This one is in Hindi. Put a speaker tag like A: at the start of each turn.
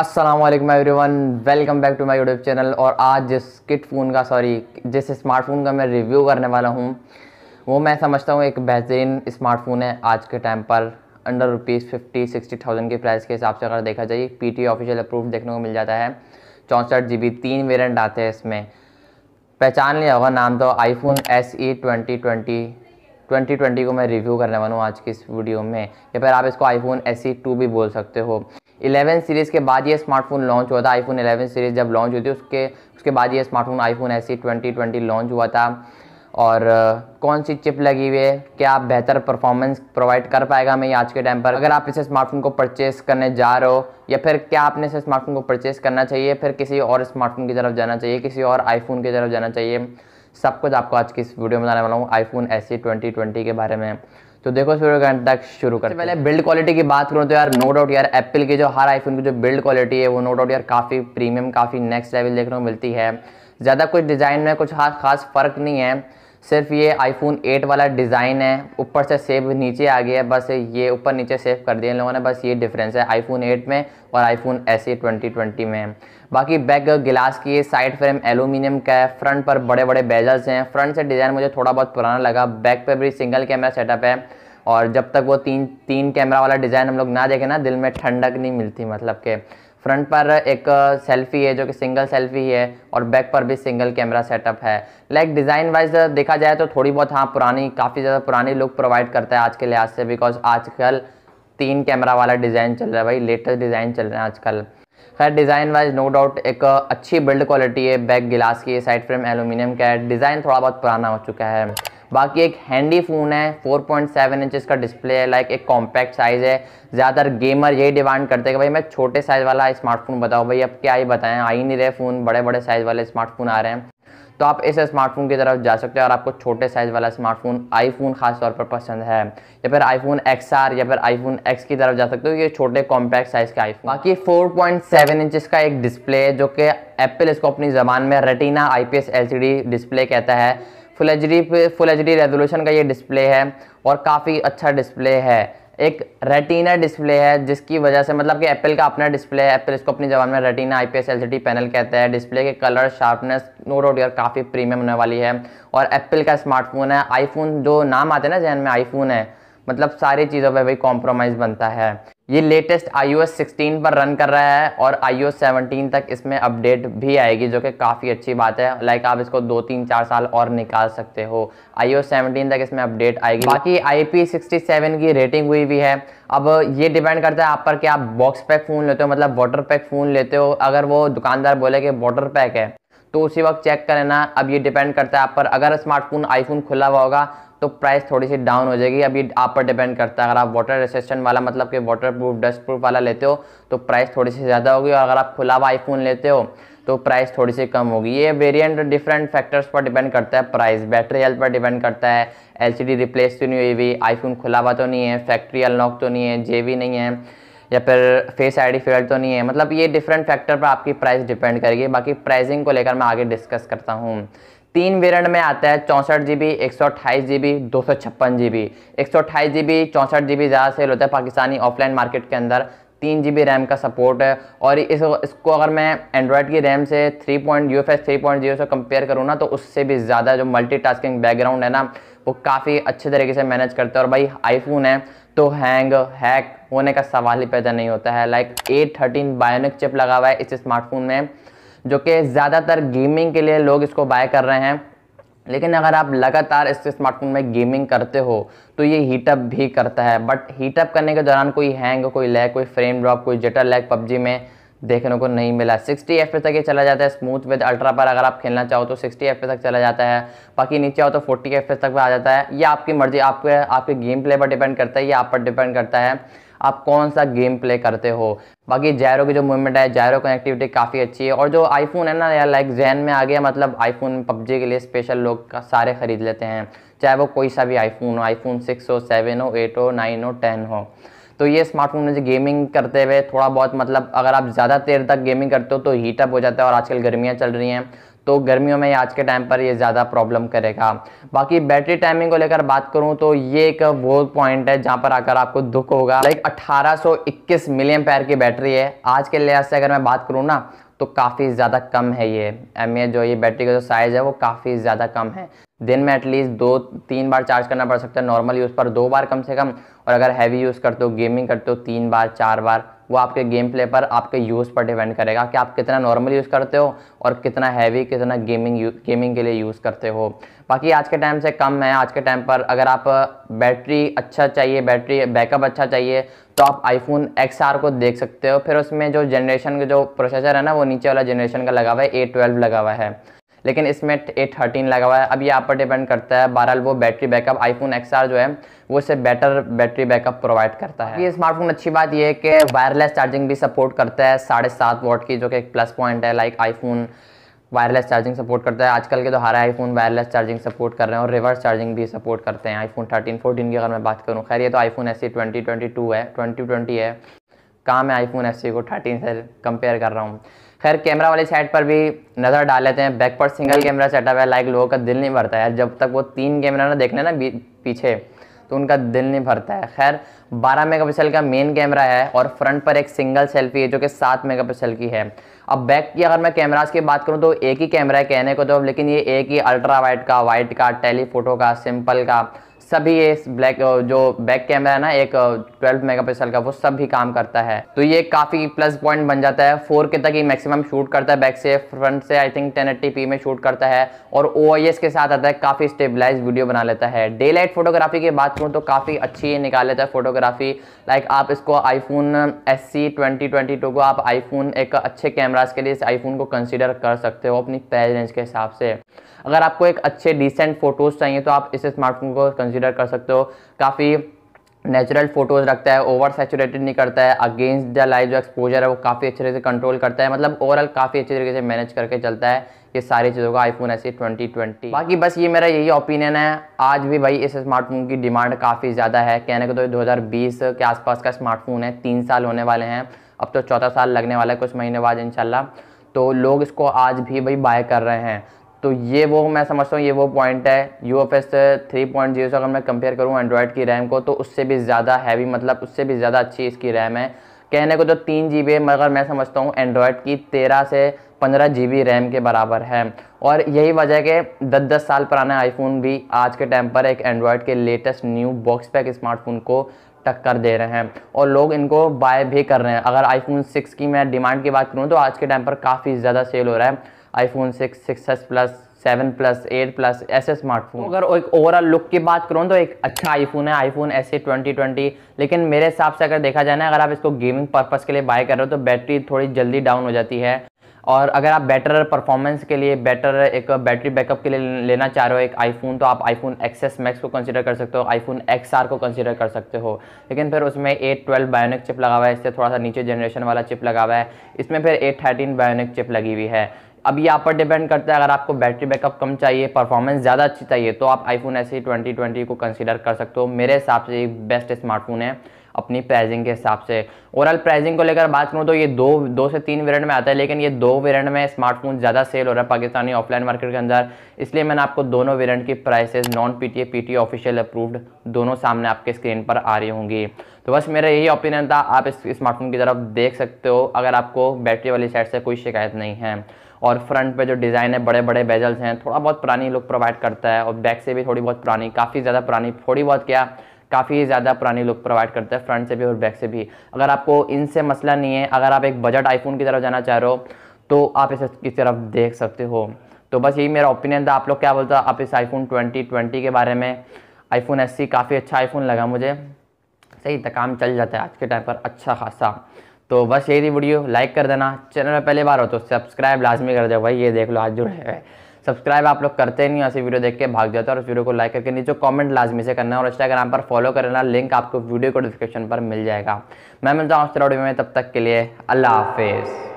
A: अस्सलाम वालेकुम everyone, welcome back to my YouTube channel. और आज जिस स्मार्टफोन का मैं रिव्यू करने वाला हूँ वो मैं समझता हूँ एक बेहतरीन स्मार्टफोन है आज के टाइम पर। अंडर ₹50-60,000 के प्राइस के हिसाब से अगर देखा जाए पीटी ऑफिशियल अप्रूव देखने को मिल जाता है। 64 GB 3 वेरिएंट आते हैं इसमें। पहचान लिया होगा नाम तो, आईफोन SE 2020 को मैं रिव्यू करने वाला हूँ आज की इस वीडियो में, या फिर आप इसको आईफोन SE 2 भी बोल सकते हो। 11 सीरीज़ के बाद ये स्मार्टफोन लॉन्च हुआ था। आईफोन 11 सीरीज़ जब लॉन्च हुई थी उसके बाद ये स्मार्टफोन आईफोन SE 2020 लॉन्च हुआ था। और कौन सी चिप लगी हुई है, क्या बेहतर परफॉर्मेंस प्रोवाइड कर पाएगा हमें आज के टाइम पर, अगर आप इस स्मार्टफोन को परचेस करने जा रहे हो, या फिर क्या आपने इस स्मार्टफोन को परचेस करना चाहिए, फिर किसी और स्मार्टफोन की तरफ जाना चाहिए, किसी और आईफोन की तरफ जाना चाहिए, सब कुछ आपको आज की इस वीडियो में बताने वाला हूँ आईफोन SE 2020 के बारे में। तो देखो इस वीडियो का अंत तक शुरू करते हैं। पहले बिल्ड क्वालिटी की बात करूँ तो यार नो डाउट यार एप्पल की जो हर आईफोन की जो बिल्ड क्वालिटी है वो नो डाउट यार काफ़ी प्रीमियम, काफ़ी नेक्स्ट लेवल देखने को मिलती है। ज़्यादा कुछ डिज़ाइन में कुछ खास फ़र्क नहीं है, सिर्फ ये आईफोन 8 वाला डिज़ाइन है, ऊपर से सेव नीचे आ गया है, बस ये ऊपर नीचे सेव कर दिया इन लोगों ने, बस ये डिफरेंस है आईफोन 8 में और आईफोन SE 2020 में। बाकी बैक गिलास की साइड फ्रेम एल्यूमिनियम का है, फ्रंट पर बड़े बड़े बेजल्स हैं। फ्रंट से डिज़ाइन मुझे थोड़ा बहुत पुराना लगा। बैक पर भी सिंगल कैमरा सेटअप है, और जब तक वो तीन कैमरा वाला डिज़ाइन हम लोग ना देखें ना, दिल में ठंडक नहीं मिलती। मतलब के फ्रंट पर एक सेल्फी है जो कि सिंगल सेल्फी है, और बैक पर भी सिंगल कैमरा सेटअप है। लाइक डिज़ाइन वाइज देखा जाए तो थोड़ी बहुत पुरानी, काफ़ी ज़्यादा पुरानी लुक प्रोवाइड करता है आज के लिहाज से, बिकॉज आजकल 3 कैमरा वाला डिज़ाइन चल रहा है भाई, लेटेस्ट डिज़ाइन चल रहे हैं आजकल। खैर डिज़ाइन वाइज नो डाउट एक अच्छी बिल्ड क्वालिटी है। बैक गिलास की, साइड फ्रेम एल्यूमिनियम का है, डिज़ाइन थोड़ा बहुत पुराना हो चुका है। बाकी एक हैंडी फ़ोन है, 4.7 इंचज़ का डिस्प्ले है, लाइक एक कॉम्पैक्ट साइज़ है। ज़्यादातर गेमर यही डिमांड करते हैं कि भाई मैं छोटे साइज़ वाला स्मार्टफोन बताओ। भाई अब क्या ही बताएं, आ ही नहीं रहे फ़ोन, बड़े बड़े साइज़ वाले स्मार्टफोन आ रहे हैं। तो आप इस स्मार्टफोन की तरफ जा सकते हो और आपको छोटे साइज़ वाला स्मार्टफोन आईफोन खास तौर पर पसंद है, या फिर आईफोन XR या फिर आईफोन X की तरफ जा सकते हो। ये छोटे कॉम्पैक्ट साइज़ के आईफोन। बाकी 4.7 इंचज़ का एक डिस्प्ले है जो कि एप्पल इसको अपनी ज़बान में रेटिना IPS LCD डिस्प्ले कहता है। फुल एच डी रेजोल्यूशन का ये डिस्प्ले है और काफ़ी अच्छा डिस्प्ले है। एक रेटिना डिस्प्ले है जिसकी वजह से, मतलब कि एप्पल का अपना डिस्प्ले है, एप्पल इसको अपनी ज़बान में रेटिना IPS LCD पैनल कहता है। डिस्प्ले के कलर शार्पनेस नो डाउट यार काफ़ी प्रीमियम होने वाली है, और एप्पल का स्मार्टफोन है। आईफोन जो नाम आते हैं ना जहन में, आईफोन है, मतलब सारी चीज़ों पे भाई कॉम्प्रोमाइज़ बनता है। ये लेटेस्ट iOS 16 पर रन कर रहा है, और iOS 17 तक इसमें अपडेट भी आएगी, जो कि काफ़ी अच्छी बात है। लाइक आप इसको 2-3-4 साल और निकाल सकते हो। iOS 17 तक इसमें अपडेट आएगी। बाकी IP67 की रेटिंग हुई भी है। अब ये डिपेंड करता है आप पर कि आप बॉक्स पैक फ़ोन लेते हो, मतलब वाटर पैक फ़ोन लेते हो। अगर वो दुकानदार बोले कि वाटर पैक है तो उसी वक्त चेक कर लेना। अब ये डिपेंड करता है आप पर। अगर स्मार्टफोन आईफोन खुला हुआ होगा तो प्राइस थोड़ी सी डाउन हो जाएगी। अब ये आप पर डिपेंड करता है। अगर आप वाटर रेसिस्टेंट वाला, मतलब कि वाटर प्रूफ, डस्ट प्रूफ वाला लेते हो तो प्राइस थोड़ी सी ज़्यादा होगी, और अगर आप खुला हुआ आईफोन लेते हो तो प्राइस थोड़ी सी कम होगी। ये वेरिएंट डिफरेंट फैक्टर्स पर डिपेंड करता है। प्राइस, बैटरी हेल्थ पर डिपेंड करता है। LCD रिप्लेस तो नहीं हुई, आईफोन खुला हुआ तो नहीं है, फैक्ट्री अनलॉक तो नहीं है, JB नहीं है, या फिर फेस ID फेल्ड तो नहीं है। मतलब ये डिफरेंट फैक्टर पर आपकी प्राइस डिपेंड करेगी। बाकी प्राइसिंग को लेकर मैं आगे डिस्कस करता हूँ। 3 वेरिएंट में आता है, 64 GB, 128 GB, 256 GB। 128 GB 64 GB ज़्यादा सेल होता है पाकिस्तानी ऑफलाइन मार्केट के अंदर। 3 GB रैम का सपोर्ट है, और इसको अगर मैं एंड्रॉयड की रैम से UFS 3.0 से कंपेयर करूँ ना, तो उससे भी ज़्यादा जो मल्टीटास्किंग बैकग्राउंड है ना, वो काफ़ी अच्छे तरीके से मैनेज करते हैं। और भाई आईफोन है तो हैक होने का सवाल ही पैदा नहीं होता है। लाइक A13 बायोनिक चिप लगा हुआ है इस स्मार्टफोन में, जो कि ज़्यादातर गेमिंग के लिए लोग इसको बाय कर रहे हैं। लेकिन अगर आप लगातार इस स्मार्टफोन में गेमिंग करते हो तो ये हीटअप भी करता है, बट हीटअप करने के दौरान कोई हैंग, कोई लैग, कोई फ्रेम ड्रॉप, कोई जिटर लैग PUBG में देखने को नहीं मिला। 60 FPS तक ये चला जाता है। स्मूथ विद अल्ट्रा पर अगर आप खेलना चाहो तो 60 FPS तक चला जाता है। बाकी नीचे आओ तो 40 FPS तक आ जाता है। ये आपकी मर्जी, आपके गेम प्ले पर डिपेंड करता है, ये आप पर डिपेंड करता है आप कौन सा गेम प्ले करते हो। बाकी जायरो की जो मूवमेंट है, जायरो कनेक्टिविटी काफ़ी अच्छी है। और जो आईफोन है ना यार, लाइक जहन में आ गया, मतलब आईफोन PUBG के लिए स्पेशल लोग सारे ख़रीद लेते हैं, चाहे वो कोई सा भी आईफोन हो, आईफोन 6 हो, 7 हो, 8 हो, 9 हो, 10 हो। तो ये स्मार्टफोन में गेमिंग करते हुए थोड़ा बहुत, मतलब अगर आप ज़्यादा देर तक गेमिंग करते हो तो हीटअप हो जाता है, और आजकल गर्मियाँ चल रही हैं तो गर्मियों में आज के टाइम पर ये ज़्यादा प्रॉब्लम करेगा। बाकी बैटरी टाइमिंग को लेकर बात करूँ तो ये एक वो पॉइंट है जहाँ पर आकर आपको दुख होगा। लाइक 1821 मिलियन पैर की बैटरी है। आज के लिहाज से अगर मैं बात करूँ ना तो काफ़ी ज़्यादा कम है ये जो ये बैटरी का जो साइज़ है वो काफ़ी ज़्यादा कम है। दिन में एटलीस्ट 2-3 बार चार्ज करना पड़ सकता है, नॉर्मल यूज़ पर 2 बार कम से कम, और अगर हैवी यूज़ करते हो, गेमिंग करते हो, 3 बार 4 बार। वो आपके गेम प्ले पर, आपके यूज़ पर डिपेंड करेगा कि आप कितना नॉर्मल यूज़ करते हो और कितना हैवी, कितना गेमिंग के लिए यूज़ करते हो। बाकी आज के टाइम से कम है। आज के टाइम पर अगर आप बैटरी अच्छा चाहिए, बैटरी बैकअप अच्छा चाहिए, तो आप iPhone XR को देख सकते हो। फिर उसमें जो जनरेशन का जो प्रोसेसर है ना वो नीचे वाला जनरेशन का लगा हुआ है, A12 लगा हुआ है, लेकिन इसमें A13 लगा हुआ है। अब ये आप पर डिपेंड करता है। बहरहाल वो बैटरी बैकअप iPhone XR जो है वो इससे बेटर बैटरी बैकअप प्रोवाइड करता है। ये स्मार्टफोन अच्छी बात ये है कि वायरलेस चार्जिंग भी सपोर्ट करता है 7.5 वॉट की, जो कि एक प्लस पॉइंट है। Like iPhone wireless charging support करता है। आजकल के तो हर iPhone वायरलेस चार्जिंग सपोर्ट कर रहे हैं और रिवर्स चार्जिंग भी सपोर्ट करते हैं। iPhone 13, 14 की अगर मैं बात करूँ, खैर ये तो iPhone SE 2022 है, 2020 है, कहाँ मैं iPhone SE को 13 से कंपेयर कर रहा हूँ। खैर कैमरा वाली साइड पर भी नज़र डाल लेते हैं। बैक पर सिंगल कैमरा सेटअप है। लाइक लोगों का दिल नहीं भरता है जब तक वो 3 कैमरा ना देखने ना पीछे, तो उनका दिल नहीं भरता है। खैर 12 मेगापिक्सल का मेन कैमरा है और फ्रंट पर एक सिंगल सेल्फी है जो कि 7 मेगापिक्सल की है। अब बैक की अगर मैं कैमरास की बात करूं तो एक ही कैमरा है कहने को तो, लेकिन ये एक ही अल्ट्रा वाइड का, टेलीफोटो का, सिंपल का, सभी ये ब्लैक जो बैक कैमरा है ना एक 12 मेगापिक्सल का, वो सब भी काम करता है। तो ये काफ़ी प्लस पॉइंट बन जाता है। 4K तक ही मैक्सिमम शूट करता है बैक से, फ्रंट से आई थिंक 1080p में शूट करता है और OIS के साथ आता है, काफ़ी स्टेबलाइज वीडियो बना लेता है। डे लाइट फोटोग्राफी की बात करूँ तो काफ़ी अच्छी निकाल लेता है फोटोग्राफी। लाइक आप इसको iPhone SE 2022 को आप iPhone एक अच्छे कैमराज के लिए इस iPhone को कंसिडर कर सकते हो अपनी प्राइस रेंज के हिसाब से। अगर आपको एक अच्छे डिसेंट फोटोज़ चाहिए तो आप इस स्मार्टफोन को कंसिडर कर सकते हो। काफ़ी नेचुरल फोटोज़ रखता है, ओवर सैचुरेटेड नहीं करता है, अगेंस्ट द लाइट जो एक्सपोजर है वो काफ़ी अच्छे तरीके से कंट्रोल करता है। मतलब ओवरऑल काफ़ी अच्छे तरीके से मैनेज करके चलता है ये सारी चीज़ों का iPhone SE 2020। बाकी बस ये मेरा यही ओपिनियन है। आज भी भाई इस स्मार्टफोन की डिमांड काफ़ी ज़्यादा है। कहने को तो 2020 के आसपास का स्मार्टफोन है, 3 साल होने वाले हैं, अब तो 4था साल लगने वाला है कुछ महीने बाद इंशाल्लाह। तो लोग इसको आज भी भाई बाय कर रहे हैं। तो ये वो मैं समझता हूँ ये वो पॉइंट है। UFS 3.0 से अगर मैं कंपेयर करूँ एंड्रॉयड की रैम को तो उससे भी ज़्यादा हैवी, मतलब उससे भी ज़्यादा अच्छी इसकी रैम है। कहने को तो 3 GB है, मगर मैं समझता हूँ एंड्रॉयड की 13 से 15 GB रैम के बराबर है। और यही वजह है कि 10-10 साल पुराने आईफोन भी आज के टाइम पर एक एंड्रॉयड के latest new box pack smartphone को टक्कर दे रहे हैं और लोग इनको बाय भी कर रहे हैं। अगर iPhone 6 की मैं डिमांड की बात करूँ तो आज के टाइम पर काफ़ी ज़्यादा सेल हो रहा है। iPhone 6, 6s plus, 7 plus, 8 plus ऐसे स्मार्टफोन। अगर एक ओवरऑल लुक की बात करूँ तो एक अच्छा आईफोन है iPhone SE 2020। लेकिन मेरे हिसाब से अगर देखा जाए ना, अगर आप इसको गेमिंग पर्पस के लिए बाय कर रहे हो तो बैटरी थोड़ी जल्दी डाउन हो जाती है। और अगर आप बेटर परफॉर्मेंस के लिए, बेटर एक बैटरी बैकअप के लिए लेना चाह रहे हो एक आईफोन, तो आप iPhone XS Max को कंसीडर कर सकते हो, iPhone XR को कंसीडर कर सकते हो। लेकिन फिर उसमें A12 बायोनिक चिप लगा हुआ है, इससे थोड़ा सा नीचे जनरेशन वाला चिप लगा हुआ है। इसमें फिर A13 बायोनिक चिप लगी हुई है। अब ये आप पर डिपेंड करता है। अगर आपको बैटरी बैकअप कम चाहिए, परफॉर्मेंस ज़्यादा अच्छी चाहिए, तो आप iPhone SE 2020 को कंसीडर कर सकते हो। मेरे हिसाब से ये बेस्ट स्मार्टफोन है अपनी प्राइसिंग के हिसाब से। ओवरऑल प्राइसिंग को लेकर बात करूँ तो ये दो से तीन वेरिएंट में आता है, लेकिन ये 2 वेरिएंट में स्मार्टफोन ज़्यादा सेल हो रहा है पाकिस्तानी ऑफलाइन मार्केट के अंदर। इसलिए मैंने आपको दोनों वेरिएंट की prices non PTA PTA official approved दोनों सामने आपके स्क्रीन पर आ रही होंगी। तो बस मेरा यही ओपिनियन था। आप इस स्मार्टफोन की तरफ देख सकते हो अगर आपको बैटरी वाली साइड से कोई शिकायत नहीं है। और फ्रंट पे जो डिज़ाइन है, बड़े बड़े बेजल्स हैं, थोड़ा बहुत पुरानी लुक प्रोवाइड करता है। और बैक से भी थोड़ी बहुत पुरानी, काफ़ी ज़्यादा पुरानी, थोड़ी बहुत क्या, काफ़ी ज़्यादा पुरानी लुक प्रोवाइड करता है फ्रंट से भी और बैक से भी। अगर आपको इनसे मसला नहीं है, अगर आप एक बजट आईफोन की तरफ जाना चाह रहे हो तो आप इस तरफ देख सकते हो। तो बस यही मेरा ओपिनियन था। आप लोग क्या बोलते हो आप इस iPhone 2020 के बारे में? iPhone SE काफ़ी अच्छा आईफोन लगा मुझे, सही था, काम चल जाता है आज के टाइम पर अच्छा खासा। तो बस यही थी वीडियो, लाइक कर देना। चैनल में पहली बार हो तो सब्सक्राइब लाजमी कर दो भाई। ये देख लो आज जुड़े हैं, सब्सक्राइब आप लोग करते नहीं, ऐसी वीडियो देख के भाग जाते हो। और उस वीडियो को लाइक करके नीचे कमेंट लाजमी से करना है और इंस्टाग्राम पर फॉलो करना, लिंक आपको वीडियो को डिस्क्रिप्शन पर मिल जाएगा। मैं मिलता हूँ उस वीडियो में, तब तक के लिए अल्लाह हाफिज़।